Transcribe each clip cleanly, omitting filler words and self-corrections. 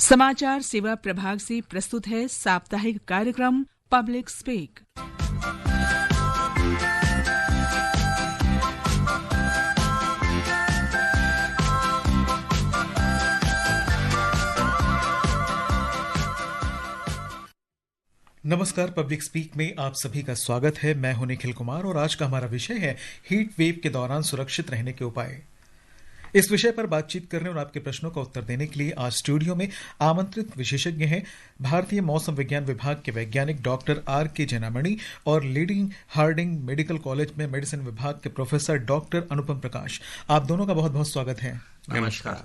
समाचार सेवा प्रभाग से प्रस्तुत है साप्ताहिक कार्यक्रम पब्लिक स्पीक। नमस्कार, पब्लिक स्पीक में आप सभी का स्वागत है। मैं हूं निखिल कुमार और आज का हमारा विषय है हीट वेव के दौरान सुरक्षित रहने के उपाय। इस विषय पर बातचीत करने और आपके प्रश्नों का उत्तर देने के लिए आज स्टूडियो में आमंत्रित विशेषज्ञ हैं भारतीय मौसम विज्ञान विभाग के वैज्ञानिक डॉक्टर R.K. जैनामणि और लीडिंग हार्डिंग मेडिकल कॉलेज में मेडिसिन विभाग के प्रोफेसर डॉक्टर अनुपम प्रकाश। आप दोनों का बहुत बहुत स्वागत है। नमस्कार।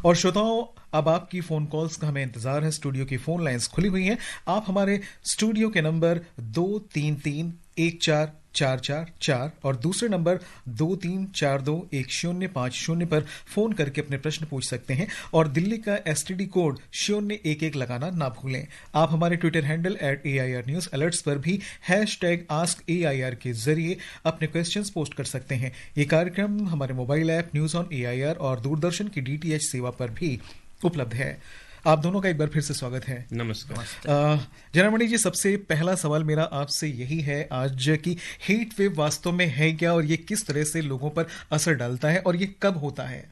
और श्रोताओं, अब आपकी फोन कॉल्स का हमें इंतजार है। स्टूडियो की फोन लाइंस खुली हुई हैं। आप हमारे स्टूडियो के नंबर 233-1444 और दूसरे नंबर 23421050 पर फोन करके अपने प्रश्न पूछ सकते हैं और दिल्ली का STD कोड 011 लगाना ना भूलें। आप हमारे Twitter handle @AIR News Alerts पर भी #AskAIR के जरिए अपने क्वेश्चंस पोस्ट कर सकते हैं। ये कार्यक्रम हमारे mobile app news on AIR और दूरदर्शन की DTH सेवा पर भी उपलब्ध है। आप दोनों का एक बार फिर से स्वागत है। नमस्कार। जैनामणि जी, सबसे पहला सवाल मेरा आपसे यही है आज कि हीट वेव वास्तव में है क्या और ये किस तरह से लोगों पर असर डालता है और ये कब होता है?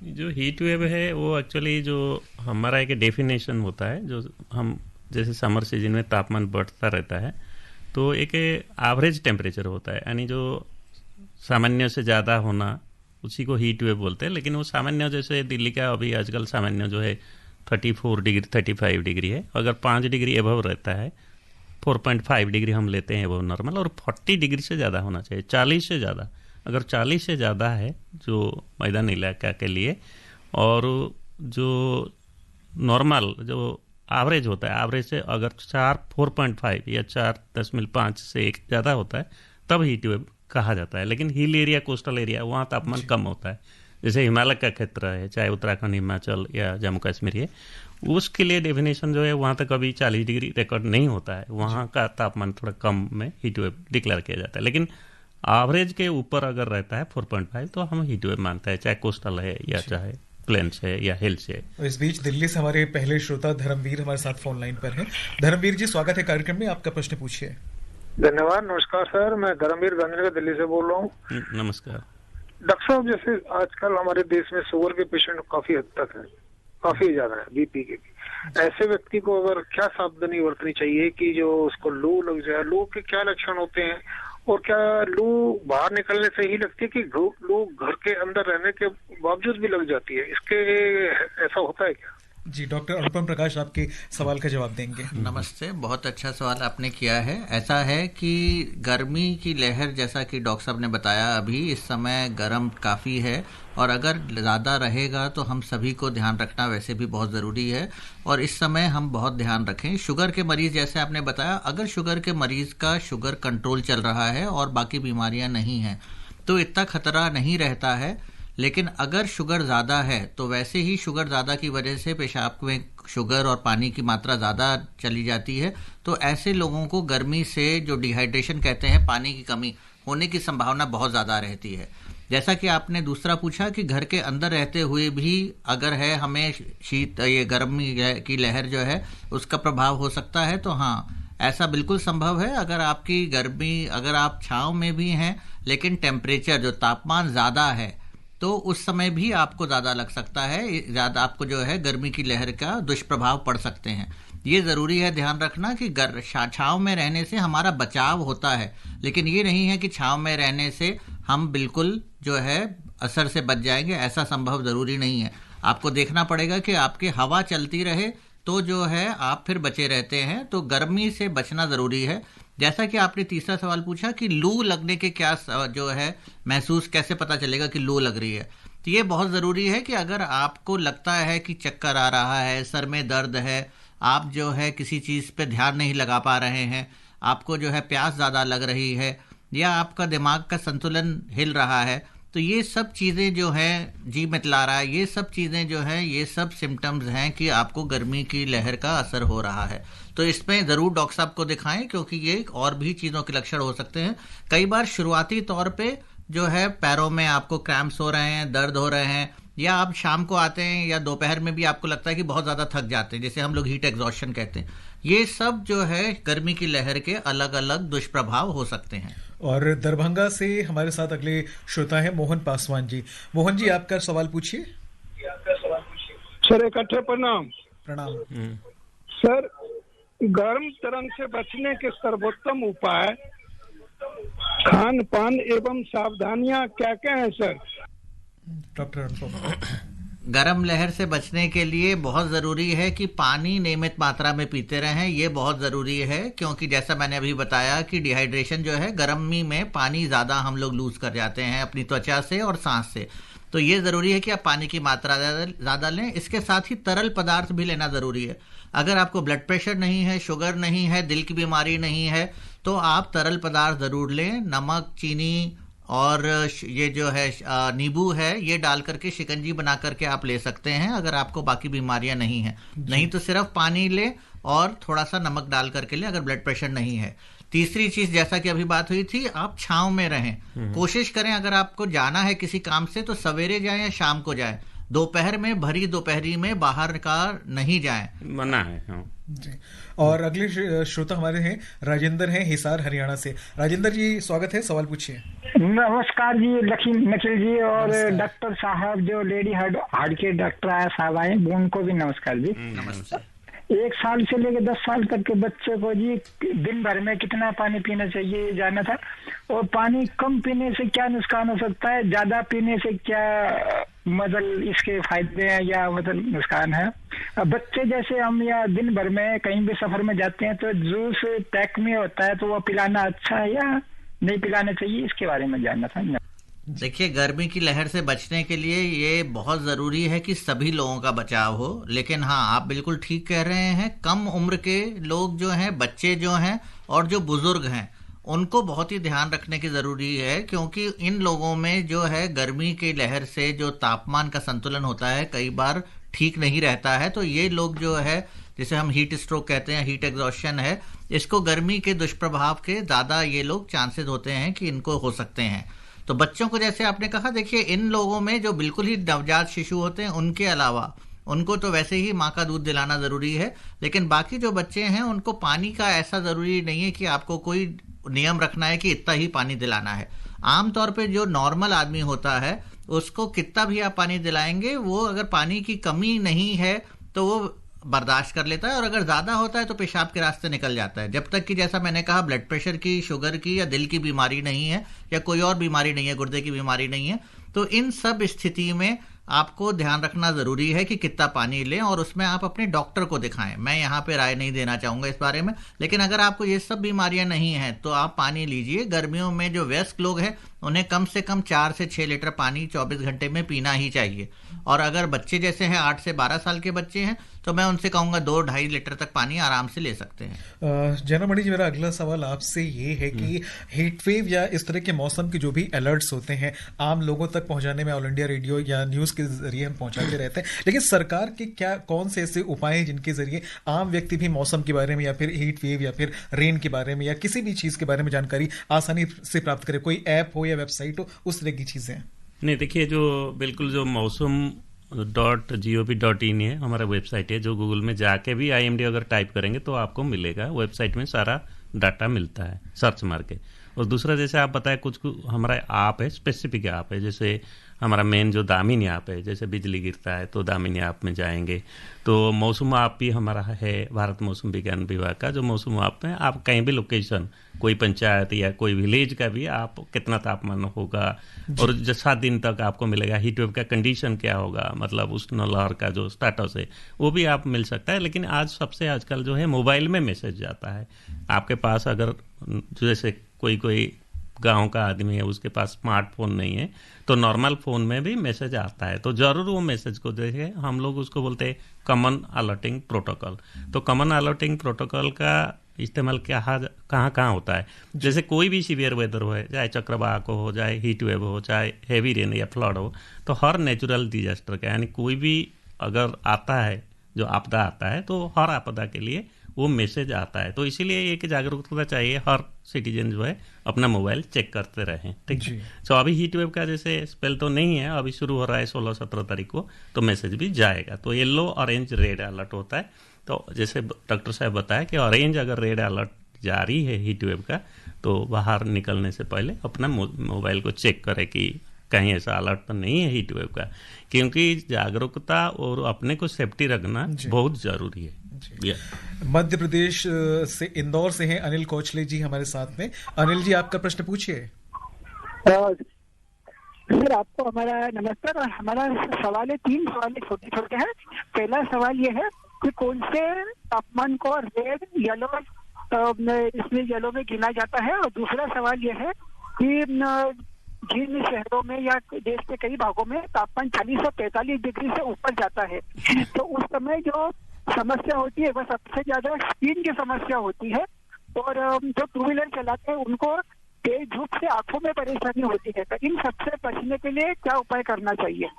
जो हीट वेव है वो एक्चुअली जो हमारा एक डेफिनेशन होता है, जो हम जैसे समर सीजन में तापमान बढ़ता रहता है तो एक एवरेज टेम्परेचर होता है, यानी जो सामान्य से ज़्यादा होना उसी को हीट वेव बोलते हैं। लेकिन वो सामान्य जैसे दिल्ली का अभी आजकल सामान्य जो है 34 डिग्री 35 डिग्री है। अगर 5 डिग्री एबव रहता है, 4.5 डिग्री हम लेते हैं एबव नॉर्मल, और 40 डिग्री से ज़्यादा होना चाहिए, 40 से ज़्यादा। अगर 40 से ज़्यादा है जो मैदानी इलाका के लिए, और जो नॉर्मल जो एवरेज होता है, एवरेज से अगर 4.5 या 4.5 से एक ज़्यादा होता है तब हीट वेव कहा जाता है। लेकिन हिल एरिया, कोस्टल एरिया, वहाँ तापमान कम होता है, जैसे हिमालय का क्षेत्र है, चाहे उत्तराखंड, हिमाचल या जम्मू कश्मीर है, उसके लिए डेफिनेशन जो है वहाँ तक अभी 40 डिग्री रिकॉर्ड नहीं होता है। वहाँ का तापमान थोड़ा कम में हीट वेव डिक्लेयर किया जाता है। लेकिन एवरेज के ऊपर अगर रहता है 4.5 तो हम हीट वेव मानते हैं, चाहे कोस्टल है या चाहे प्लेन्स है या हिल्स है। इस बीच दिल्ली से हमारे पहले श्रोता धर्मवीर हमारे साथ फोन लाइन पर है। धर्मवीर जी, स्वागत है कार्यक्रम में, आपका प्रश्न पूछिए। धन्यवाद। नमस्कार सर, मैं धर्मवीर गांधी दिल्ली से बोल रहा हूँ। नमस्कार डॉक्टर साहब, जैसे आजकल हमारे देश में शुगर के पेशेंट काफी हद तक है, काफी ज्यादा है, बीपी के भी। ऐसे व्यक्ति को अगर क्या सावधानी बरतनी चाहिए कि जो उसको लू लग जाए? लू के क्या लक्षण होते हैं और क्या लू बाहर निकलने से ही लगती है कि लू घर के अंदर रहने के बावजूद भी लग जाती है? इसके ऐसा होता है क्या? जी, डॉक्टर अनुपम प्रकाश आपके सवाल का जवाब देंगे। नमस्ते, बहुत अच्छा सवाल आपने किया है। ऐसा है कि गर्मी की लहर, जैसा कि डॉक्टर साहब ने बताया, अभी इस समय गर्म काफ़ी है और अगर ज़्यादा रहेगा तो हम सभी को ध्यान रखना वैसे भी बहुत ज़रूरी है और इस समय हम बहुत ध्यान रखें। शुगर के मरीज़, जैसे आपने बताया, अगर शुगर के मरीज़ का शुगर कंट्रोल चल रहा है और बाकी बीमारियां नहीं हैं तो इतना खतरा नहीं रहता है। लेकिन अगर शुगर ज़्यादा है तो वैसे ही शुगर ज़्यादा की वजह से पेशाब में शुगर और पानी की मात्रा ज़्यादा चली जाती है, तो ऐसे लोगों को गर्मी से जो डिहाइड्रेशन कहते हैं, पानी की कमी होने की संभावना बहुत ज़्यादा रहती है। जैसा कि आपने दूसरा पूछा कि घर के अंदर रहते हुए भी अगर है हमें शीत, ये गर्मी की लहर जो है उसका प्रभाव हो सकता है, तो हाँ, ऐसा बिल्कुल संभव है। अगर आपकी गर्मी, अगर आप छाँव में भी हैं लेकिन टेम्परेचर, जो तापमान ज़्यादा है, तो उस समय भी आपको ज़्यादा लग सकता है, ज़्यादा आपको जो है गर्मी की लहर का दुष्प्रभाव पड़ सकते हैं। ये ज़रूरी है ध्यान रखना कि छाँव में रहने से हमारा बचाव होता है, लेकिन ये नहीं है कि छाँव में रहने से हम बिल्कुल जो है असर से बच जाएंगे, ऐसा संभव ज़रूरी नहीं है। आपको देखना पड़ेगा कि आपकी हवा चलती रहे तो जो है आप फिर बचे रहते हैं, तो गर्मी से बचना ज़रूरी है। जैसा कि आपने तीसरा सवाल पूछा कि लू लगने के क्या जो है महसूस, कैसे पता चलेगा कि लू लग रही है, तो ये बहुत ज़रूरी है कि अगर आपको लगता है कि चक्कर आ रहा है, सर में दर्द है, आप जो है किसी चीज़ पे ध्यान नहीं लगा पा रहे हैं, आपको जो है प्यास ज़्यादा लग रही है या आपका दिमाग का संतुलन हिल रहा है, तो ये सब चीज़ें जो हैं, जी मितला रहा है, ये सब चीज़ें जो हैं, ये सब सिम्टम्स हैं कि आपको गर्मी की लहर का असर हो रहा है। तो इसमें ज़रूर डॉक्टर साहब को दिखाएं, क्योंकि ये और भी चीज़ों के लक्षण हो सकते हैं। कई बार शुरुआती तौर पे जो है पैरों में आपको क्रैम्प्स हो रहे हैं, दर्द हो रहे हैं, या आप शाम को आते हैं या दोपहर में भी आपको लगता है कि बहुत ज़्यादा थक जाते हैं, जिसे हम लोग हीट एग्जॉस्शन कहते हैं। ये सब जो है गर्मी की लहर के अलग अलग दुष्प्रभाव हो सकते हैं। और दरभंगा से हमारे साथ अगले श्रोता है मोहन पासवान जी। मोहन जी, आपका सवाल पूछिए। सर इकट्ठे प्रणाम। प्रणाम। सर, गर्म तरंग से बचने के सर्वोत्तम उपाय, खान पान एवं सावधानियां क्या क्या है सर? डॉक्टर, गर्म लहर से बचने के लिए बहुत ज़रूरी है कि पानी नियमित मात्रा में पीते रहें। ये बहुत ज़रूरी है, क्योंकि जैसा मैंने अभी बताया कि डिहाइड्रेशन जो है, गर्मी में पानी ज़्यादा हम लोग लूज़ कर जाते हैं अपनी त्वचा से और सांस से। तो ये ज़रूरी है कि आप पानी की मात्रा ज़्यादा लें। इसके साथ ही तरल पदार्थ भी लेना ज़रूरी है। अगर आपको ब्लड प्रेशर नहीं है, शुगर नहीं है, दिल की बीमारी नहीं है, तो आप तरल पदार्थ ज़रूर लें। नमक, चीनी और ये जो है नींबू है, ये डाल करके शिकंजी बना करके आप ले सकते हैं, अगर आपको बाकी बीमारियां नहीं हैं। नहीं तो सिर्फ पानी लें और थोड़ा सा नमक डाल करके लें, अगर ब्लड प्रेशर नहीं है। तीसरी चीज, जैसा कि अभी बात हुई थी, आप छांव में रहें। कोशिश करें, अगर आपको जाना है किसी काम से तो सवेरे जाएं या शाम को जाएं। दोपहर में, भरी दोपहरी में बाहर का नहीं जाएं, मना है। हाँ जी। और अगले श्रोता हमारे हैं राजेंद्र हैं, हिसार हरियाणा से। राजेंद्र जी, स्वागत है, सवाल पूछिए। नमस्कार जी निखिल जी, और डॉक्टर साहब जो लेडी हार्ट के डॉक्टर आया साहब आए, उनको भी नमस्कार जी। नमस्ते। 1 साल से लेकर 10 साल तक के बच्चे को जी दिन भर में कितना पानी पीना चाहिए जानना था, और पानी कम पीने से क्या नुकसान हो सकता है, ज्यादा पीने से क्या मतलब इसके फायदे हैं या मतलब नुकसान है। अब बच्चे जैसे हम या दिन भर में कहीं भी सफर में जाते हैं तो जूस पैक में होता है, तो वो पिलाना अच्छा है या नहीं पिलाना चाहिए, इसके बारे में जानना था। देखिए, गर्मी की लहर से बचने के लिए ये बहुत ज़रूरी है कि सभी लोगों का बचाव हो। लेकिन हाँ, आप बिल्कुल ठीक कह रहे हैं, कम उम्र के लोग जो हैं, बच्चे जो हैं और जो बुजुर्ग हैं, उनको बहुत ही ध्यान रखने की ज़रूरी है, क्योंकि इन लोगों में जो है गर्मी की लहर से जो तापमान का संतुलन होता है कई बार ठीक नहीं रहता है। तो ये लोग जो है, जिसे हम हीट स्ट्रोक कहते हैं, हीट एग्जॉस्शन है, इसको गर्मी के दुष्प्रभाव के ज़्यादा ये लोग चांसेस होते हैं कि इनको हो सकते हैं। तो बच्चों को, जैसे आपने कहा, देखिए इन लोगों में जो बिल्कुल ही नवजात शिशु होते हैं, उनके अलावा उनको तो वैसे ही माँ का दूध दिलाना ज़रूरी है। लेकिन बाकी जो बच्चे हैं, उनको पानी का ऐसा ज़रूरी नहीं है कि आपको कोई नियम रखना है कि इतना ही पानी दिलाना है। आमतौर पे जो नॉर्मल आदमी होता है, उसको कितना भी आप पानी दिलाएंगे, वो अगर पानी की कमी नहीं है तो वो बर्दाश्त कर लेता है, और अगर ज़्यादा होता है तो पेशाब के रास्ते निकल जाता है। जब तक कि, जैसा मैंने कहा, ब्लड प्रेशर की, शुगर की या दिल की बीमारी नहीं है, या कोई और बीमारी नहीं है, गुर्दे की बीमारी नहीं है, तो इन सब स्थिति में आपको ध्यान रखना ज़रूरी है कि कितना पानी लें, और उसमें आप अपने डॉक्टर को दिखाएं। मैं यहाँ पे राय नहीं देना चाहूँगा इस बारे में, लेकिन अगर आपको ये सब बीमारियाँ नहीं हैं तो आप पानी लीजिए। गर्मियों में जो वयस्क लोग हैं, उन्हें कम से कम 4 से 6 लीटर पानी 24 घंटे में पीना ही चाहिए। और अगर बच्चे जैसे हैं, 8 से 12 साल के बच्चे हैं, तो मैं उनसे कहूँगा 2-2.5 लीटर तक पानी आराम से ले सकते हैं। जनामणि जी, मेरा अगला सवाल आपसे ये है कि हीट वेव या इस तरह के मौसम के जो भी अलर्ट्स होते हैं, आम लोगों तक पहुंचाने में ऑल इंडिया रेडियो या न्यूज़ के जरिए हम पहुंचाते रहते हैं, लेकिन सरकार के कौन से ऐसे उपाय हैं जिनके जरिए आम व्यक्ति भी मौसम के बारे में या फिर हीट वेव या फिर रेन के बारे में या किसी भी चीज़ के बारे में जानकारी आसानी से प्राप्त करे? कोई ऐप हो या वेबसाइट हो, उस तरह की चीज़ें? नहीं, देखिए, जो बिल्कुल जो mosum.gov.in है हमारा वेबसाइट है, जो गूगल में जाके भी IMD अगर टाइप करेंगे तो आपको मिलेगा। वेबसाइट में सारा डाटा मिलता है, सर्च मार के। और दूसरा, जैसे आप बताए, कुछ हमारा ऐप है, स्पेसिफिक ऐप है, जैसे हमारा मेन जो दामिनी ऐप है, जैसे बिजली गिरता है तो दामिनी ऐप में जाएंगे, तो मौसम ऐप भी हमारा है, भारत मौसम विज्ञान विभाग का जो मौसम ऐप में आप कहीं भी लोकेशन, कोई पंचायत या कोई विलेज का भी, आप कितना तापमान होगा और जो 7 दिन तक आपको मिलेगा, हीट वेव का कंडीशन क्या होगा, मतलब उष्ण लहर का जो स्टेटस है, वो भी आप मिल सकता है। लेकिन आजकल जो है मोबाइल में मैसेज जाता है आपके पास। अगर जैसे कोई गांव का आदमी है, उसके पास स्मार्टफोन नहीं है, तो नॉर्मल फोन में भी मैसेज आता है, तो जरूर वो मैसेज को देखें। हम लोग उसको बोलते हैं कॉमन अलर्टिंग प्रोटोकॉल। तो कॉमन अलर्टिंग प्रोटोकॉल का इस्तेमाल कहाँ होता है, जैसे कोई भी सीवियर वेदर हो, चाहे चक्रवात हो, चाहे हीट वेव हो, चाहे हेवी रेन या फ्लड हो, तो हर नेचुरल डिजास्टर का, यानी कोई भी अगर आता है, जो आपदा आता है, तो हर आपदा के लिए वो मैसेज आता है। तो इसीलिए एक जागरूकता चाहिए, हर सिटीजन जो है अपना मोबाइल चेक करते रहें, ठीक है। तो अभी हीट वेव का जैसे स्पेल तो नहीं है, अभी शुरू हो रहा है 16-17 तारीख को, तो मैसेज भी जाएगा। तो येलो, ऑरेंज, रेड अलर्ट होता है। तो जैसे डॉक्टर साहब बताया कि ऑरेंज अगर रेड अलर्ट जारी है हीट वेव का, तो बाहर निकलने से पहले अपना मोबाइल को चेक करें कि कहीं ऐसा अलर्ट तो नहीं है हीट वेव का, क्योंकि जागरूकता और अपने को सेफ्टी रखना बहुत जरूरी है। मध्य प्रदेश से इंदौर से हैं अनिल कोचले जी हमारे साथ में। अनिल जी, आपका प्रश्न पूछिए। सर, आपको हमारा नमस्कार। और हमारा सवाल है, 3 सवाल छोटे छोटे हैं। पहला सवाल ये है कि कौन से तापमान को रेड, येलो, इसमें येलो में गिना जाता है। और दूसरा सवाल ये है कि जिन शहरों में या देश के कई भागों में तापमान 40 और 45 डिग्री से ऊपर जाता है, तो उस समय जो समस्या होती है वह सबसे ज्यादा स्किन की समस्या होती है। और जो 2 व्हीलर चलाते हैं उनको तेज धूप से आंखों में परेशानी होती है। तो इन सबसे बचने के लिए क्या उपाय करना चाहिए?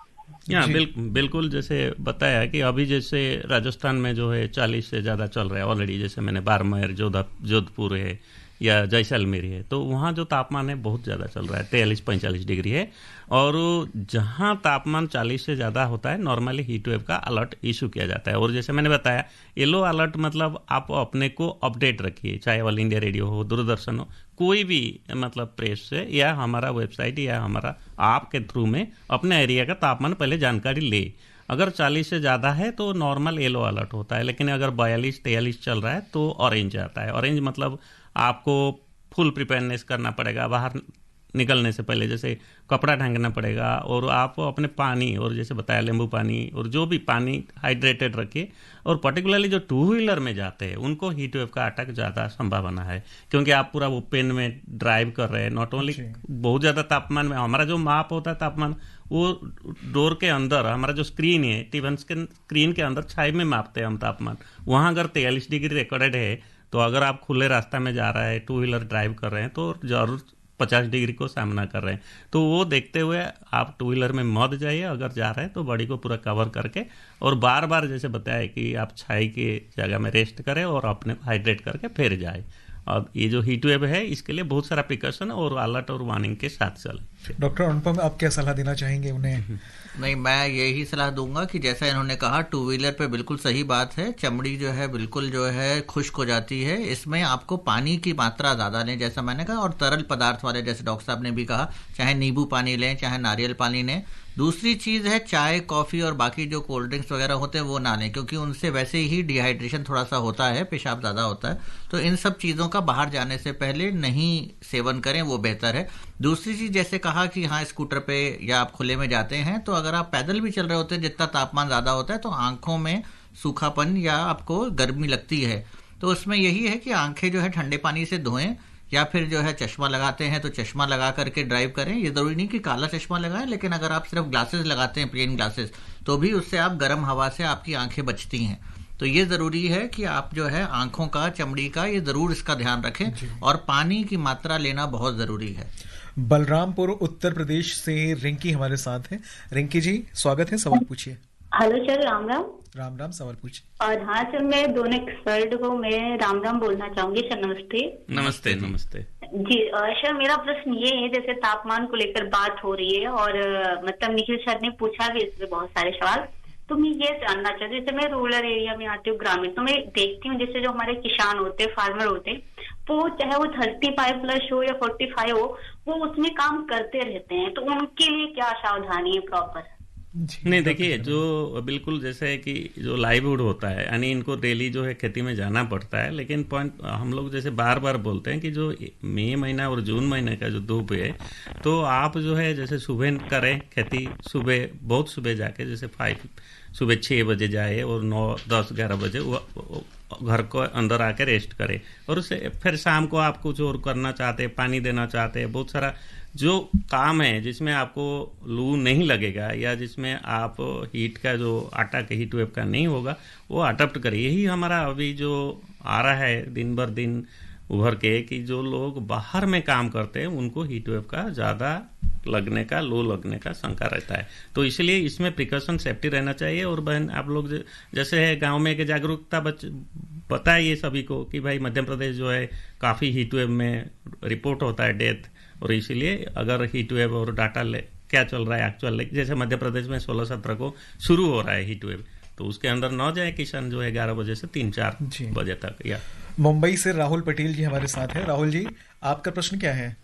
बिल्कुल जैसे बताया कि अभी जैसे राजस्थान में जो है 40 से ज़्यादा चल रहा है ऑलरेडी, जैसे मैंने बाड़मेर, जोधपुर है या जैसलमेर है, तो वहाँ जो तापमान है बहुत ज़्यादा चल रहा है, 43-45 डिग्री है। और जहाँ तापमान 40 से ज़्यादा होता है नॉर्मली हीट वेव का अलर्ट इशू किया जाता है। और जैसे मैंने बताया, येलो अलर्ट मतलब आप अपने को अपडेट रखिए, चाहे ऑल इंडिया रेडियो हो, दूरदर्शन हो, कोई भी मतलब प्रेस से या हमारा वेबसाइट या हमारा ऐप के थ्रू में अपने एरिया का तापमान पहले जानकारी ले। अगर 40 से ज़्यादा है तो नॉर्मल येलो अलर्ट होता है, लेकिन अगर 42-43 चल रहा है तो ऑरेंज आता है। ऑरेंज मतलब आपको फुल प्रिपेयरनेस करना पड़ेगा, बाहर निकलने से पहले जैसे कपड़ा ढंगना पड़ेगा, और आप अपने पानी, और जैसे बताया नींबू पानी और जो भी पानी हाइड्रेटेड रखिए। और पर्टिकुलरली जो 2 व्हीलर में जाते हैं उनको हीट वेव का अटैक ज़्यादा संभावना है, क्योंकि आप पूरा ओपन में ड्राइव कर रहे हैं। नॉट ओनली बहुत ज़्यादा तापमान में, हमारा जो माप होता है तापमान, वो डोर के अंदर हमारा जो स्क्रीन है, टीवी स्क्रीन के अंदर छाई में मापते हैं हम तापमान। वहाँ अगर 43 डिग्री रिकॉर्डेड है, तो अगर आप खुले रास्ता में जा रहे हैं, 2 व्हीलर ड्राइव कर रहे हैं, तो जरूर 50 डिग्री को सामना कर रहे हैं। तो वो देखते हुए आप 2 व्हीलर में मत जाइए, अगर जा रहे हैं तो बॉडी को पूरा कवर करके, और बार बार जैसे बताया कि आप छाई की जगह में रेस्ट करें और अपने हाइड्रेट करके फिर जाए। और ये जो हीट वेव है इसके लिए बहुत सारा प्रिकॉशन और अलर्ट और वार्निंग के साथ चले। डॉक्टर अनुपम, आप क्या सलाह देना चाहेंगे उन्हें? नहीं, मैं यही सलाह दूंगा कि जैसा इन्होंने कहा 2 व्हीलर पे बिल्कुल सही बात है, चमड़ी जो है बिल्कुल जो है खुश्क हो जाती है। इसमें आपको पानी की मात्रा ज़्यादा लें, जैसा मैंने कहा, और तरल पदार्थ वाले, जैसे डॉक्टर साहब ने भी कहा, चाहे नींबू पानी लें, चाहे नारियल पानी लें। दूसरी चीज़ है चाय, कॉफ़ी और बाकी जो कोल्ड ड्रिंक्स वगैरह होते हैं वो ना लें, क्योंकि उनसे वैसे ही डिहाइड्रेशन थोड़ा सा होता है, पेशाब ज़्यादा होता है। तो इन सब चीज़ों का बाहर जाने से पहले नहीं सेवन करें, वो बेहतर है। दूसरी चीज़ जैसे कहा कि हाँ, स्कूटर पे या आप खुले में जाते हैं, तो अगर आप पैदल भी चल रहे होते हैं, जितना तापमान ज़्यादा होता है तो आंखों में सूखापन या आपको गर्मी लगती है। तो उसमें यही है कि आंखें जो है ठंडे पानी से धोएं, या फिर जो है चश्मा लगाते हैं तो चश्मा लगा करके ड्राइव करें। ये ज़रूरी नहीं कि काला चश्मा लगाएं, लेकिन अगर आप सिर्फ ग्लासेस लगाते हैं, प्लेन ग्लासेस, तो भी उससे आप गर्म हवा से आपकी आंखें बचती हैं। तो ये ज़रूरी है कि आप जो है आंखों का, चमड़ी का, ये ज़रूर इसका ध्यान रखें। और पानी की मात्रा लेना बहुत ज़रूरी है। बलरामपुर उत्तर प्रदेश से रिंकी हमारे साथ है। रिंकी जी, स्वागत है, सवाल पूछिए। Hello sir, Ram Ram. राम राम, सवाल पूछिए। और हाँ सर, मैं दोनों एक्सपर्ट को मैं राम राम बोलना चाहूंगी। सर नमस्ते। नमस्ते। नमस्ते जी सर, मेरा प्रश्न ये है, जैसे तापमान को लेकर बात हो रही है और मतलब निखिल सर ने पूछा भी इसमें बहुत सारे सवाल, तो मैं ये जानना चाहती हूँ, जैसे मैं रूरल एरिया में आती हूँ, ग्रामीण, तो मैं देखती हूँ जैसे जो हमारे किसान होते हैं, फार्मर होते हैं, वो चाहे वो 35+ हो या 45 हो, वो उसमें काम करते रहते हैं। तो उनके लिए क्या सावधानी है प्रॉपर? नहीं, देखिए, जो बिल्कुल जैसे है कि जो लाइवहुड होता है, यानी इनको डेली जो है खेती में जाना पड़ता है, लेकिन पॉइंट हम लोग जैसे बार बार बोलते हैं कि जो मई महीना और जून महीने का जो धूप है, तो आप जो है जैसे सुबह करें खेती, सुबह बहुत सुबह जाके, जैसे सुबह 6 बजे जाए और 9, 10, 11 बजे वो घर को अंदर आके रेस्ट करे, और उससे फिर शाम को आप कुछ और करना चाहते हैं, पानी देना चाहते हैं, बहुत सारा जो काम है जिसमें आपको लू नहीं लगेगा या जिसमें आप हीट का जो अटैक हीट वेव का नहीं होगा, वो अडॉप्ट करिए। यही हमारा अभी जो आ रहा है दिन भर दिन उभर के, कि जो लोग बाहर में काम करते हैं उनको हीट वेव का ज़्यादा लगने का, लो लगने का शंका रहता है। तो इसलिए इसमें प्रिकॉशन, सेफ्टी रहना चाहिए। और बहन, आप लोग जैसे है गांव में एक जागरूकता पता है ये सभी को कि भाई मध्य प्रदेश जो है काफ़ी हीट वेव में रिपोर्ट होता है डेथ, और इसीलिए अगर हीट वेव और डाटा क्या चल रहा है एक्चुअल, जैसे मध्य प्रदेश में 16-17 को शुरू हो रहा है हीट वेव, तो उसके अंदर न जाए किशन जो है 11 बजे से 3-4 बजे तक। या मुंबई से राहुल पटेल जी हमारे साथ हैं। राहुल जी, आपका प्रश्न क्या है?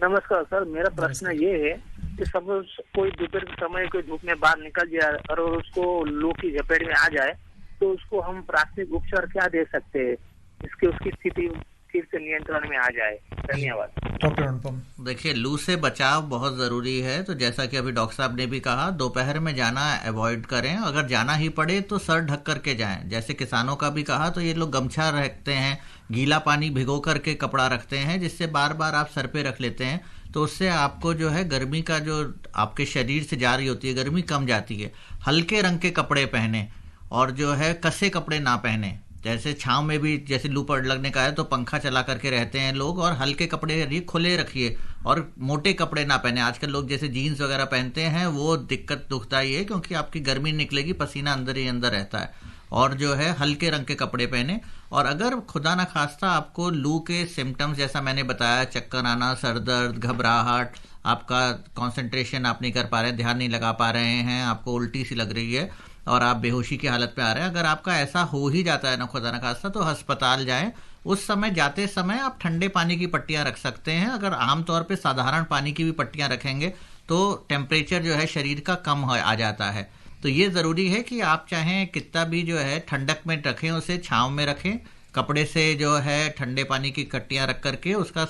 नमस्कार सर, मेरा प्रश्न ये है कि सपोज कोई दोपहर के समय कोई धूप में बाहर निकल जाए और उसको लू की झपेट में आ जाए, तो उसको हम प्राथमिक उपचार क्या दे सकते हैं इसके उसकी स्थिति फिर से नियंत्रण में आ जाए? धन्यवाद। डॉक्टर अनुपम, देखिए, लू से बचाव बहुत ज़रूरी है। तो जैसा कि अभी डॉक्टर साहब ने भी कहा, दोपहर में जाना अवॉइड करें। अगर जाना ही पड़े तो सर ढक करके जाएं। जैसे किसानों का भी कहा, तो ये लोग गमछा रखते हैं, गीला पानी भिगो करके कपड़ा रखते हैं, जिससे बार बार आप सर पे रख लेते हैं, तो उससे आपको जो है गर्मी का जो आपके शरीर से जा रही होती है गर्मी कम जाती है। हल्के रंग के कपड़े पहने और जो है कसे कपड़े ना पहने। जैसे छांव में भी जैसे लू पड़ लगने का है तो पंखा चला करके रहते हैं लोग, और हल्के कपड़े खुले रखिए और मोटे कपड़े ना पहने। आजकल लोग जैसे जीन्स वगैरह पहनते हैं, वो दिक्कत दुखता ही है, क्योंकि आपकी गर्मी निकलेगी, पसीना अंदर ही अंदर रहता है। और जो है हल्के रंग के कपड़े पहने। और अगर खुदा ना खास्ता आपको लू के सिम्टम्स जैसा मैंने बताया, चक्कर आना, सर दर्द, घबराहट, आपका कंसंट्रेशन आप नहीं कर पा रहे हैं, ध्यान नहीं लगा पा रहे हैं, आपको उल्टी सी लग रही है और आप बेहोशी की हालत पे आ रहे हैं, अगर आपका ऐसा हो ही जाता है ना खुदा ना खास्ता, तो अस्पताल जाएं। उस समय जाते समय आप ठंडे पानी की पट्टियां रख सकते हैं। अगर आमतौर पे साधारण पानी की भी पट्टियां रखेंगे तो टेम्परेचर जो है शरीर का कम आ जाता है। तो ये ज़रूरी है कि आप चाहें कितना भी जो है ठंडक में रखें, उसे छाँव में रखें, कपड़े से जो है ठंडे पानी की कट्टियाँ रख करके उसका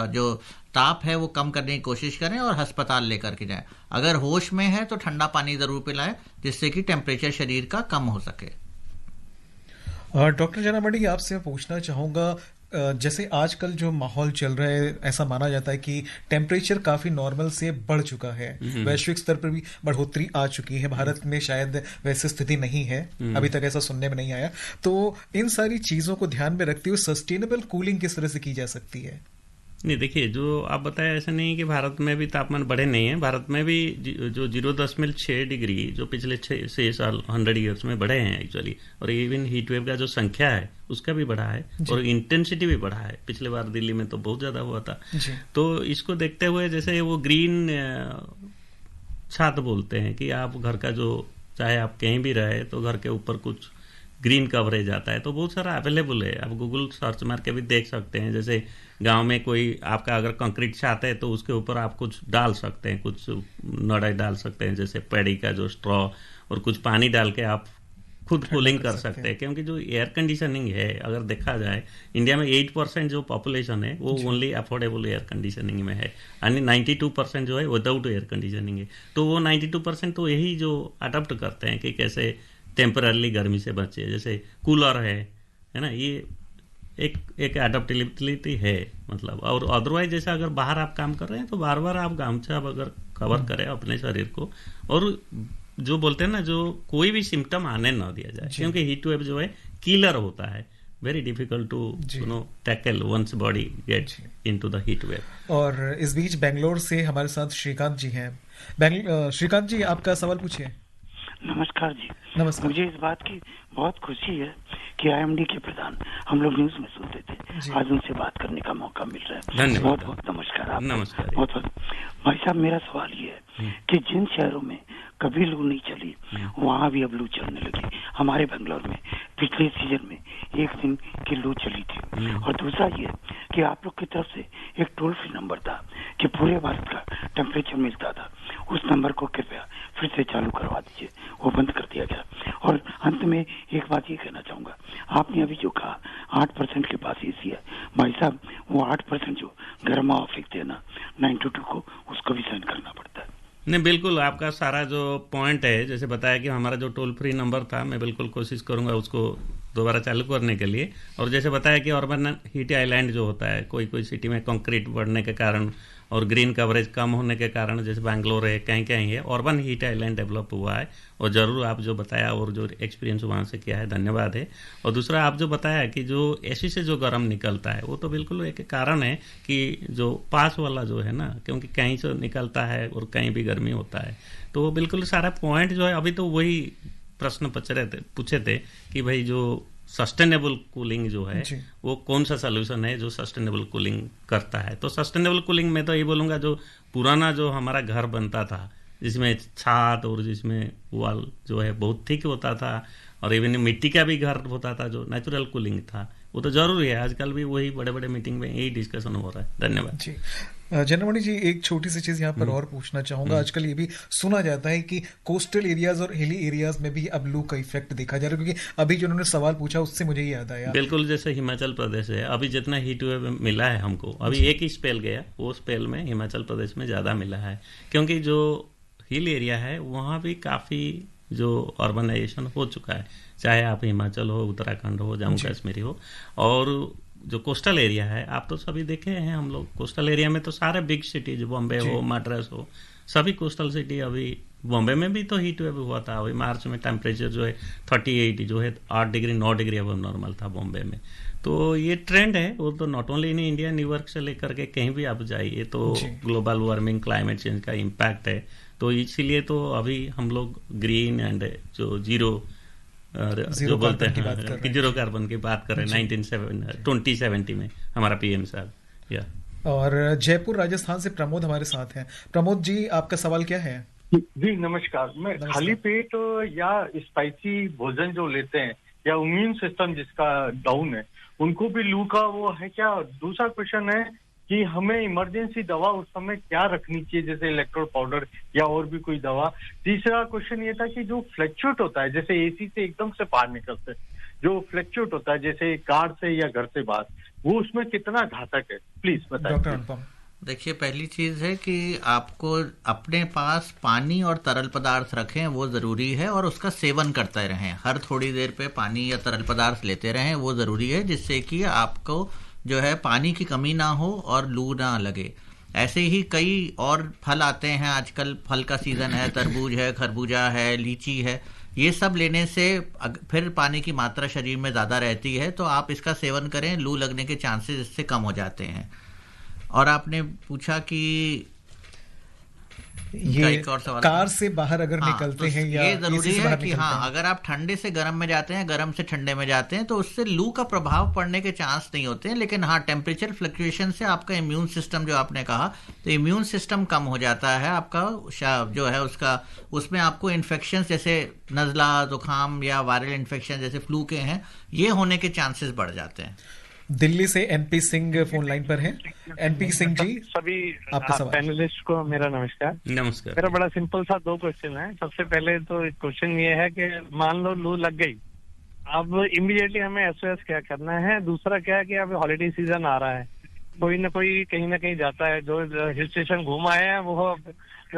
जो ताप है वो कम करने की कोशिश करें और अस्पताल लेकर के जाएं। अगर होश में है तो ठंडा पानी ज़रूर पिलाएं, जिससे कि टेम्परेचर शरीर का कम हो सके। डॉक्टर जनामणि, आपसे पूछना चाहूँगा, जैसे आजकल जो माहौल चल रहा है, ऐसा माना जाता है कि टेम्परेचर काफी नॉर्मल से बढ़ चुका है, वैश्विक स्तर पर भी बढ़ोतरी आ चुकी है। भारत में शायद वैसी स्थिति नहीं है, अभी तक ऐसा सुनने में नहीं आया। तो इन सारी चीजों को ध्यान में रखते हुए सस्टेनेबल कूलिंग किस तरह से की जा सकती है? नहीं, देखिए, जो आप बताया ऐसा नहीं कि भारत में भी तापमान बढ़े नहीं है। भारत में भी जो 0.6 डिग्री जो पिछले 6 साल 100 ईयर्स में बढ़े हैं एक्चुअली, और इवन हीट वेव का जो संख्या है उसका भी बढ़ा है और इंटेंसिटी भी बढ़ा है। पिछले बार दिल्ली में तो बहुत ज्यादा हुआ था। तो इसको देखते हुए जैसे वो ग्रीन छत बोलते हैं कि आप घर का जो, चाहे आप कहीं भी रहे तो घर के ऊपर कुछ ग्रीन कवरेज आता है, तो बहुत सारा अवेलेबल है। आप गूगल सर्च मार के भी देख सकते हैं। जैसे गांव में कोई आपका अगर कंक्रीट छत है तो उसके ऊपर आप कुछ डाल सकते हैं, कुछ नड़े डाल सकते हैं, जैसे पैडी का जो स्ट्रॉ, और कुछ पानी डाल के आप खुद कूलिंग कर सकते हैं। क्योंकि जो एयर कंडीशनिंग है, अगर देखा जाए इंडिया में 8% जो पॉपुलेशन है वो ओनली अफोर्डेबल एयर कंडीशनिंग में है, यानी 92% जो है विदाउट एयर कंडीशनिंग है। तो वो 92% तो यही जो अडॉप्ट करते हैं कि कैसे टेम्पररी गर्मी से बचे। जैसे कूलर है ना, ये एक एडप्टेबिलिटी है मतलब। और अदरवाइज जैसे अगर बाहर आप काम कर रहे हैं तो बार बार आप गामछा अगर कवर करें अपने शरीर को, और जो बोलते हैं ना, जो कोई भी सिम्टम आने ना दिया जाए, क्योंकि हीट वेव जो है किलर होता है, very difficult to tackle once body get into the heat wave. और इस बीच बेंगलोर से हमारे साथ श्रीकांत जी हैं। श्रीकांत जी, आपका सवाल पूछिए। नमस्कार जी। नमस्कार। मुझे इस बात की बहुत खुशी है कि IMD के प्रधान हम लोग न्यूज में सुनते थे, आज उनसे बात करने का मौका मिल रहा है। धन्यवाद। बहुत बहुत नमस्कार आपको। नमस्कार। बहुत बहुत। भाई साहब, मेरा सवाल ये है कि जिन शहरों में कभी लू नहीं चली वहाँ भी अब लू चलने लगी। हमारे बेंगलोर में पिछले सीजन में एक दिन की लू चली थी। और दूसरा ये कि आप लोग की तरफ से एक टोल फ्री नंबर था कि पूरे भारत का टेम्परेचर मिलता था, उस नंबर को कृपया फिर से चालू करवा दीजिए, वो बंद कर दिया गया। और अंत में एक बात ये कहना चाहूंगा, आपने अभी जो कहा 8% के पास एसी है, भाई साहब वो 8% जो गर्मा फेंकते हैं ना 922 को, उसको भी सहन करना पड़ता है। नहीं, बिल्कुल आपका सारा जो पॉइंट है, जैसे बताया कि हमारा जो टोल फ्री नंबर था, मैं बिल्कुल कोशिश करूंगा उसको दोबारा चालू करने के लिए। और जैसे बताया कि अर्बन हीट आइलैंड जो होता है, कोई कोई सिटी में कंक्रीट बढ़ने के कारण और ग्रीन कवरेज कम होने के कारण, जैसे बैंगलोर है, कहीं कहीं है, अर्बन हीट आइलैंड डेवलप हुआ है। और ज़रूर आप जो बताया और जो एक्सपीरियंस वहाँ से किया है, धन्यवाद है। और दूसरा आप जो बताया कि जो एसी से जो गर्म निकलता है, वो तो बिल्कुल एक कारण है कि जो पास वाला जो है ना, क्योंकि कहीं से निकलता है और कहीं भी गर्मी होता है, तो वो बिल्कुल सारा पॉइंट जो है, अभी तो वही प्रश्न पूछे थे कि भाई जो सस्टेनेबल कूलिंग जो है वो कौन सा सोल्यूशन है जो सस्टेनेबल कूलिंग करता है। तो सस्टेनेबल कूलिंग में तो ये बोलूँगा, जो पुराना जो हमारा घर बनता था जिसमें छत और जिसमें वॉल जो है बहुत थिक होता था, और इवन मिट्टी का भी घर होता था जो नेचुरल कूलिंग था, वो तो जरूरी है। आजकल भी वही बड़े बड़े मीटिंग में यही डिस्कशन हो रहा है। धन्यवाद जी। जनरमणि जी, एक छोटी सी चीज यहाँ पर और पूछना चाहूंगा। आजकल ये भी सुना जाता है कि कोस्टल एरियाज और हिली एरियाज में भी अब लू का इफेक्ट देखा जा रहा है, क्योंकि अभी जो उन्होंने सवाल पूछा उससे मुझे याद आया। बिल्कुल, जैसे हिमाचल प्रदेश है, अभी जितना हीट वेव मिला है हमको, अभी एक ही स्पेल गया, वो स्पेल में हिमाचल प्रदेश में ज्यादा मिला है, क्योंकि जो हिल एरिया है वहाँ भी काफी जो अर्बनाइजेशन हो चुका है, चाहे आप हिमाचल हो, उत्तराखंड हो, जम्मू कश्मीर हो, और जो कोस्टल एरिया है आप तो सभी देखे हैं हम लोग। कोस्टल एरिया में तो सारे बिग सिटीज, बॉम्बे हो, मद्रास हो, सभी कोस्टल सिटी, अभी बॉम्बे में भी तो हीट वेव हुआ था। अभी मार्च में टेम्परेचर जो है 38 जो है 8 डिग्री 9 डिग्री अब नॉर्मल था बॉम्बे में। तो ये ट्रेंड है, वो तो not only in India, New York से लेकर के कहीं भी आप जाइए तो ग्लोबल वार्मिंग, क्लाइमेट चेंज का इम्पैक्ट है। तो इसीलिए तो अभी हम लोग ग्रीन एंड जो जीरो जो बोलते हैं कि जीरो कार्बन की बात करें 2070 में हमारा पीएम साहब। या और जयपुर राजस्थान से प्रमोद हमारे साथ हैं। प्रमोद जी, आपका सवाल क्या है? जी नमस्कार। मैं खाली पेट या स्पाइसी भोजन जो लेते हैं या इम्यून सिस्टम जिसका डाउन है, उनको भी लू का वो है क्या? दूसरा क्वेश्चन है कि हमें इमरजेंसी दवा उस समय क्या रखनी चाहिए, जैसे इलेक्ट्रोल पाउडर या और भी कोई दवा। तीसरा क्वेश्चन ये था कि जो फ्लैक्चुएट होता है, जैसे एसी से एकदम से बाहर निकलते हैं, जो फ्लैक्चुएट होता है जैसे कार से या घर से बाहर, वो उसमें कितना घातक है, प्लीज बताइए। डॉक्टर अनुपम। देखिए, पहली चीज है कि आपको अपने पास पानी और तरल पदार्थ रखें, वो जरूरी है, और उसका सेवन करते रहें। हर थोड़ी देर पे पानी या तरल पदार्थ लेते रहें, वो जरूरी है, जिससे कि आपको जो है पानी की कमी ना हो और लू ना लगे। ऐसे ही कई और फल आते हैं आजकल, फल का सीजन है, तरबूज है, खरबूजा है, लीची है, ये सब लेने से फिर पानी की मात्रा शरीर में ज़्यादा रहती है, तो आप इसका सेवन करें, लू लगने के चांसेस इससे कम हो जाते हैं। और आपने पूछा कि ये कार से बाहर अगर निकलते हैं या ये जरूरी है कि अगर आप ठंडे से गर्म में जाते हैं, गर्म से ठंडे में जाते हैं, तो उससे लू का प्रभाव पड़ने के चांस नहीं होते हैं। लेकिन टेम्परेचर फ्लक्चुएशन से आपका इम्यून सिस्टम, जो आपने कहा, तो इम्यून सिस्टम कम हो जाता है आपका, जो है उसमें आपको इन्फेक्शन जैसे नज़ला, जुकाम या वायरल इन्फेक्शन जैसे फ्लू के हैं, ये होने के चांसेस बढ़ जाते हैं। दिल्ली से एनपी सिंह फोन लाइन पर हैं। एनपी सिंह जी, सभी आपका सवाल। पैनलिस्ट को मेरा नमस्कार। नमस्कार। मेरा बड़ा सिंपल सा 2 क्वेश्चन है। सबसे पहले तो क्वेश्चन ये है कि मान लो लू लग गई, अब इमीडिएटली हमें एसओएस क्या करना है? दूसरा क्या है कि अब हॉलीडे सीजन आ रहा है, कोई ना कोई कहीं ना कहीं जाता है, जो हिल स्टेशन घूम आए हैं वो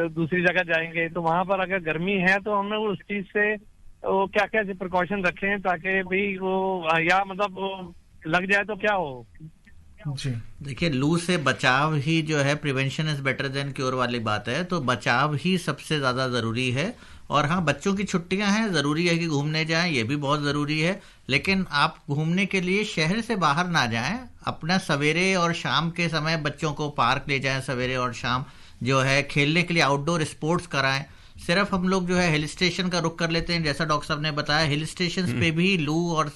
दूसरी जगह जाएंगे, तो वहां पर अगर गर्मी है तो हमें उस चीज से वो क्या क्या प्रिकॉशन रखें ताकि भाई वो, या मतलब वो लग जाए तो क्या हो? जी देखिए, लू से बचाव ही जो है, prevention is better than cure वाली बात है, तो बचाव ही सबसे ज्यादा जरूरी है। और हाँ, बच्चों की छुट्टियां हैं, जरूरी है कि घूमने जाएं, ये भी बहुत जरूरी है, लेकिन आप घूमने के लिए शहर से बाहर ना जाएं। अपना सवेरे और शाम के समय बच्चों को पार्क ले जाएं, सवेरे और शाम जो है खेलने के लिए आउटडोर स्पोर्ट्स कराएं। सिर्फ हम लोग जो है हिल स्टेशन का रुख कर लेते हैं, जैसा डॉक्टर साहब ने बताया, हिल स्टेशन पे भी लू और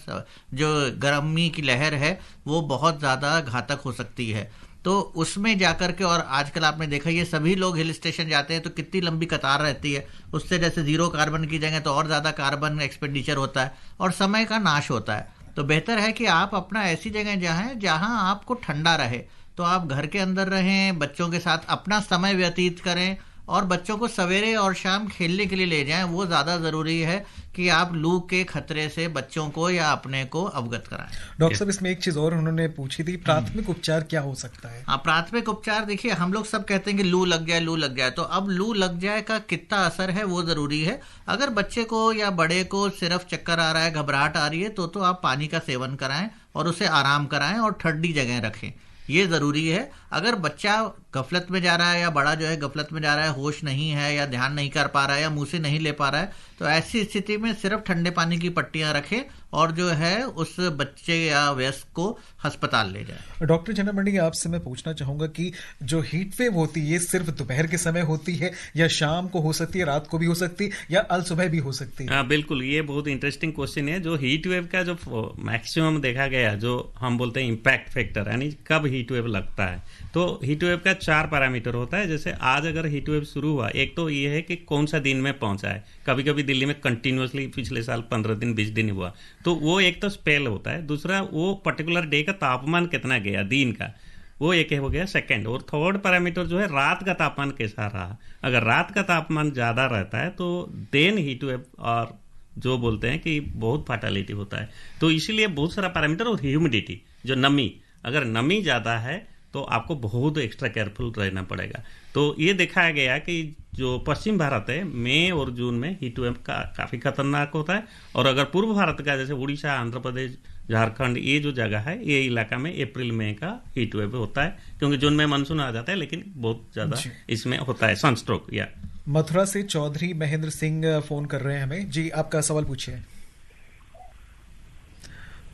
जो गर्मी की लहर है वो बहुत ज़्यादा घातक हो सकती है। तो उसमें जाकर के, और आजकल आपने देखा ये सभी लोग हिल स्टेशन जाते हैं तो कितनी लंबी कतार रहती है, उससे जैसे जीरो कार्बन की जगह तो और ज़्यादा कार्बन एक्सपेंडिचर होता है और समय का नाश होता है। तो बेहतर है कि आप अपना ऐसी जगह जाएं जहां आपको ठंडा रहे, तो आप घर के अंदर रहें, बच्चों के साथ अपना समय व्यतीत करें और बच्चों को सवेरे और शाम खेलने के लिए ले जाएं। वो ज़्यादा ज़रूरी है कि आप लू के खतरे से बच्चों को या अपने को अवगत कराएं। डॉक्टर साहब, इसमें एक चीज़ और उन्होंने पूछी थी, प्राथमिक उपचार क्या हो सकता है? हाँ, प्राथमिक उपचार देखिए, हम लोग सब कहते हैं कि लू लग जाए, लू लग जाए, तो अब लू लग जाए का कितना असर है वो ज़रूरी है। अगर बच्चे को या बड़े को सिर्फ चक्कर आ रहा है, घबराहट आ रही है, तो आप पानी का सेवन कराएं और उसे आराम कराएं और ठंडी जगह रखें, ये ज़रूरी है। अगर बच्चा गफलत में जा रहा है या बड़ा जो है गफलत में जा रहा है, होश नहीं है या ध्यान नहीं कर पा रहा है या मुंह से नहीं ले पा रहा है, तो ऐसी स्थिति में सिर्फ ठंडे पानी की पट्टियां रखें और जो है उस बच्चे या वयस्क को अस्पताल ले जाए। डॉक्टर जनमंडी, आपसे मैं पूछना चाहूंगा कि जो हीट वेव होती है ये सिर्फ दोपहर के समय होती है या शाम को हो सकती है, रात को भी हो सकती है या अल सुबह भी हो सकती है? हाँ बिल्कुल, ये बहुत इंटरेस्टिंग क्वेश्चन है। जो हीट वेव का जो मैक्सिमम देखा गया, जो हम बोलते हैं इम्पैक्ट फैक्टर, यानी कब हीट वेव लगता है, तो हीट वेव का 4 पैरामीटर होता है। जैसे आज अगर हीट वेव शुरू हुआ, एक तो ये है कि कौन सा दिन में पहुंचा है। कभी कभी दिल्ली में कंटिन्यूअसली पिछले साल 15 दिन 20 दिन हुआ, तो वो एक तो स्पेल होता है। दूसरा, वो पर्टिकुलर डे का तापमान कितना गया दिन का, वो एक हो गया सेकंड। और थर्ड पैरामीटर जो है रात का तापमान कैसा रहा। अगर रात का तापमान ज्यादा रहता है तो देन हीट वेव और जो बोलते हैं कि बहुत फर्टिलिटी होता है। तो इसीलिए बहुत सारा पैरामीटर। और ह्यूमिडिटी, जो नमी, अगर नमी ज्यादा है तो आपको बहुत एक्स्ट्रा केयरफुल रहना पड़ेगा। तो ये दिखाया गया कि जो पश्चिम भारत है, मई और जून में हीट वेव का काफी खतरनाक होता है। और अगर पूर्व भारत का जैसे उड़ीसा, आंध्र प्रदेश, झारखंड, ये जो जगह है, ये इलाका में अप्रैल मई का हीट वेव होता है, क्योंकि जून में मानसून आ जाता है, लेकिन बहुत ज्यादा इसमें होता है सनस्ट्रोक। या मथुरा से चौधरी महेंद्र सिंह फोन कर रहे हैं हमें। जी, आपका सवाल पूछिए।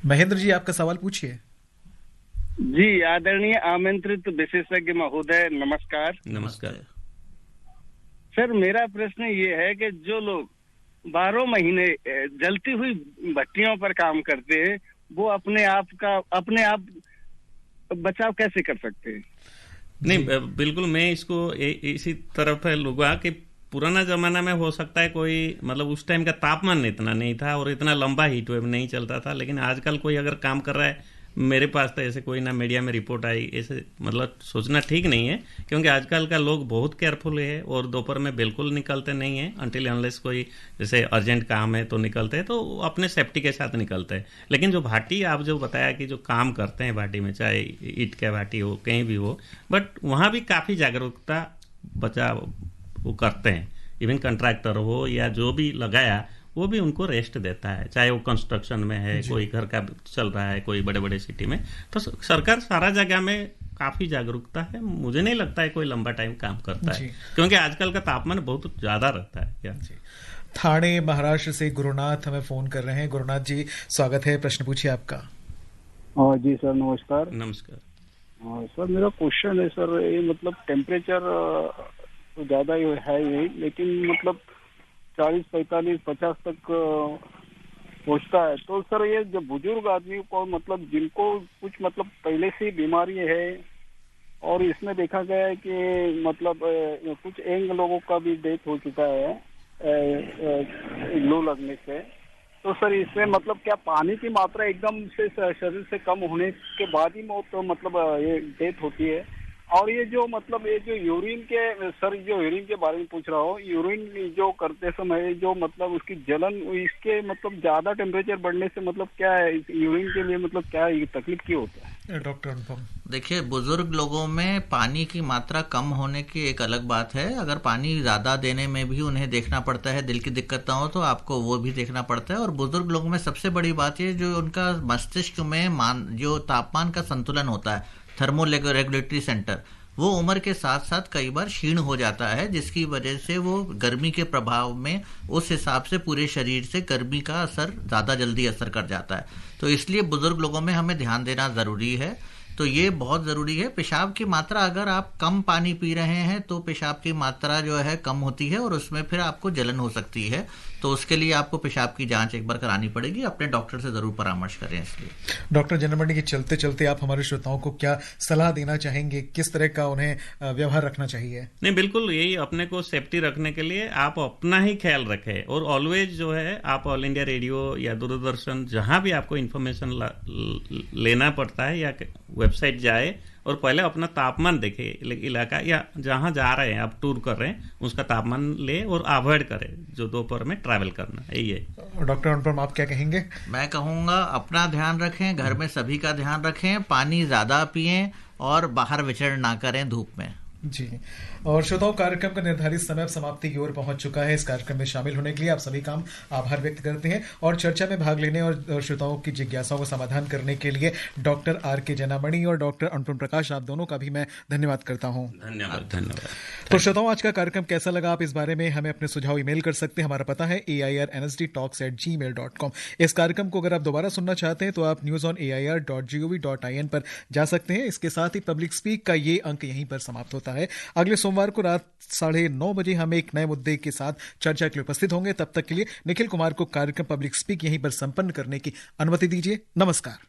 महेंद्र जी, आपका सवाल पूछिए। जी, आदरणीय आमंत्रित विशेषज्ञ महोदय, नमस्कार। नमस्कार सर, मेरा प्रश्न ये है कि जो लोग 12 महीने जलती हुई भट्टियों पर काम करते हैं, वो अपने आप बचाव कैसे कर सकते हैं? नहीं, बिल्कुल मैं इसको इसी तरफ लूंगा कि पुराना जमाना में हो सकता है कोई, मतलब उस टाइम का तापमान इतना नहीं था और इतना लंबा हीट वेव नहीं चलता था। लेकिन आजकल कोई अगर काम कर रहा है, मेरे पास तो ऐसे कोई ना मीडिया में रिपोर्ट आई, ऐसे मतलब सोचना ठीक नहीं है, क्योंकि आजकल का लोग बहुत केयरफुल है और दोपहर में बिल्कुल निकलते नहीं है। अनटिल अनलेस कोई जैसे अर्जेंट काम है तो निकलते हैं, तो अपने सेफ्टी के साथ निकलते हैं। लेकिन जो भाटी आप जो बताया कि जो काम करते हैं भाटी में, चाहे ईंट का भाटी हो, कहीं भी हो, बट वहाँ भी काफ़ी जागरूकता बचाव वो करते हैं। इवन कंट्रैक्टर हो या जो भी लगाया, वो भी उनको रेस्ट देता है, चाहे वो कंस्ट्रक्शन में है, कोई घर का चल रहा है, कोई बड़े बड़े सिटी में। तो सरकार सारा जगह में काफी जागरूकता है। मुझे नहीं लगता है कोई लंबा टाइम काम करता है, क्योंकि आजकल का तापमान बहुत ज्यादा रहता है। थाने महाराष्ट्र से गुरुनाथ हमें फोन कर रहे हैं। गुरुनाथ जी, स्वागत है, प्रश्न पूछिए आपका। जी सर, नमस्कार। नमस्कार सर, मेरा क्वेश्चन है सर, ये मतलब टेम्परेचर तो ज्यादा ही है यही, लेकिन मतलब 40, 45, 50 तक पहुंचता है। तो सर, ये जो बुजुर्ग आदमी को मतलब जिनको कुछ मतलब पहले से बीमारी है, और इसमें देखा गया है कि मतलब कुछ यंग लोगों का भी डेथ हो चुका है लू लगने से, तो सर इसमें मतलब क्या पानी की मात्रा एकदम से शरीर से कम होने के बाद ही मौत तो मतलब ये डेथ होती है? और ये जो मतलब ये जो यूरिन के, सर जो यूरिन के बारे में पूछ रहा हूँ, यूरिन जो करते समय जो मतलब उसकी जलन, इसके मतलब ज्यादा टेम्परेचर बढ़ने से मतलब क्या है यूरिन के लिए, मतलब क्या तकलीफ क्यों होता है? डॉक्टर अनुपम। देखिए, बुजुर्ग लोगों में पानी की मात्रा कम होने की एक अलग बात है। अगर पानी ज़्यादा देने में भी उन्हें देखना पड़ता है, दिल की दिक्कत ना हो तो आपको वो भी देखना पड़ता है। और बुजुर्ग लोगों में सबसे बड़ी बात ये, जो उनका मस्तिष्क में जो तापमान का संतुलन होता है, थर्मो रेगुलेटरी सेंटर, वो उम्र के साथ साथ कई बार क्षीण हो जाता है, जिसकी वजह से वो गर्मी के प्रभाव में उस हिसाब से पूरे शरीर से गर्मी का असर ज़्यादा जल्दी असर कर जाता है। तो इसलिए बुजुर्ग लोगों में हमें ध्यान देना ज़रूरी है। तो ये बहुत ज़रूरी है। पेशाब की मात्रा, अगर आप कम पानी पी रहे हैं तो पेशाब की मात्रा जो है कम होती है और उसमें फिर आपको जलन हो सकती है। तो उसके लिए आपको पेशाब की जांच एक बार करानी पड़ेगी। अपने डॉक्टर से ज़रूर परामर्श करें। इसलिए डॉक्टर जनमंडी के चलते चलते आप हमारे श्रोताओं को क्या सलाह देना चाहेंगे, किस तरह का उन्हें व्यवहार रखना चाहिए? नहीं, बिल्कुल यही, अपने को सेफ्टी रखने के लिए आप अपना ही ख्याल रखें। और ऑलवेज जो है, आप ऑल इंडिया रेडियो या दूरदर्शन, जहां भी आपको इन्फॉर्मेशन लेना पड़ता है, या वेबसाइट जाए और पहले अपना तापमान देखे, इलाका या जहां जा रहे हैं, आप टूर कर रहे हैं, उसका तापमान ले और अवॉइड करें जो दोपहर में ट्रैवल करना। यही है। डॉक्टर अनुपम, आप क्या कहेंगे? मैं कहूँगा अपना ध्यान रखें, घर में सभी का ध्यान रखें, पानी ज़्यादा पिएं और बाहर विचरण ना करें धूप में। जी। और श्रोताओं, कार्यक्रम का निर्धारित समय अब समाप्ति की ओर पहुंच चुका है। इस कार्यक्रम में शामिल होने के लिए आप सभी का आभार व्यक्त करते हैं और चर्चा में भाग लेने और श्रोताओं की जिज्ञासाओं को समाधान करने के लिए डॉक्टर आर.के. जनामणि और डॉक्टर अनुपम प्रकाश, आप दोनों का भी मैं धन्यवाद करता हूं। धन्यवाद। तो श्रोताओं, आज का कार्यक्रम कैसा लगा, आप इस बारे में हमें अपने suझाव ईमेल कर सकते हैं। हमारा पता है airnsdtalks@gmail.com। इस कार्यक्रम को अगर आप दोबारा सुनना चाहते हैं तो आप newsonair.gov.in पर जा सकते हैं। इसके साथ ही पब्लिक स्पीक का ये अंक यहीं पर समाप्त होता है। अगले सोमवार को रात 9:30 बजे हम एक नए मुद्दे के साथ चर्चा के लिए उपस्थित होंगे। तब तक के लिए निखिल कुमार को कार्यक्रम पब्लिक स्पीक यहीं पर संपन्न करने की अनुमति दीजिए। नमस्कार।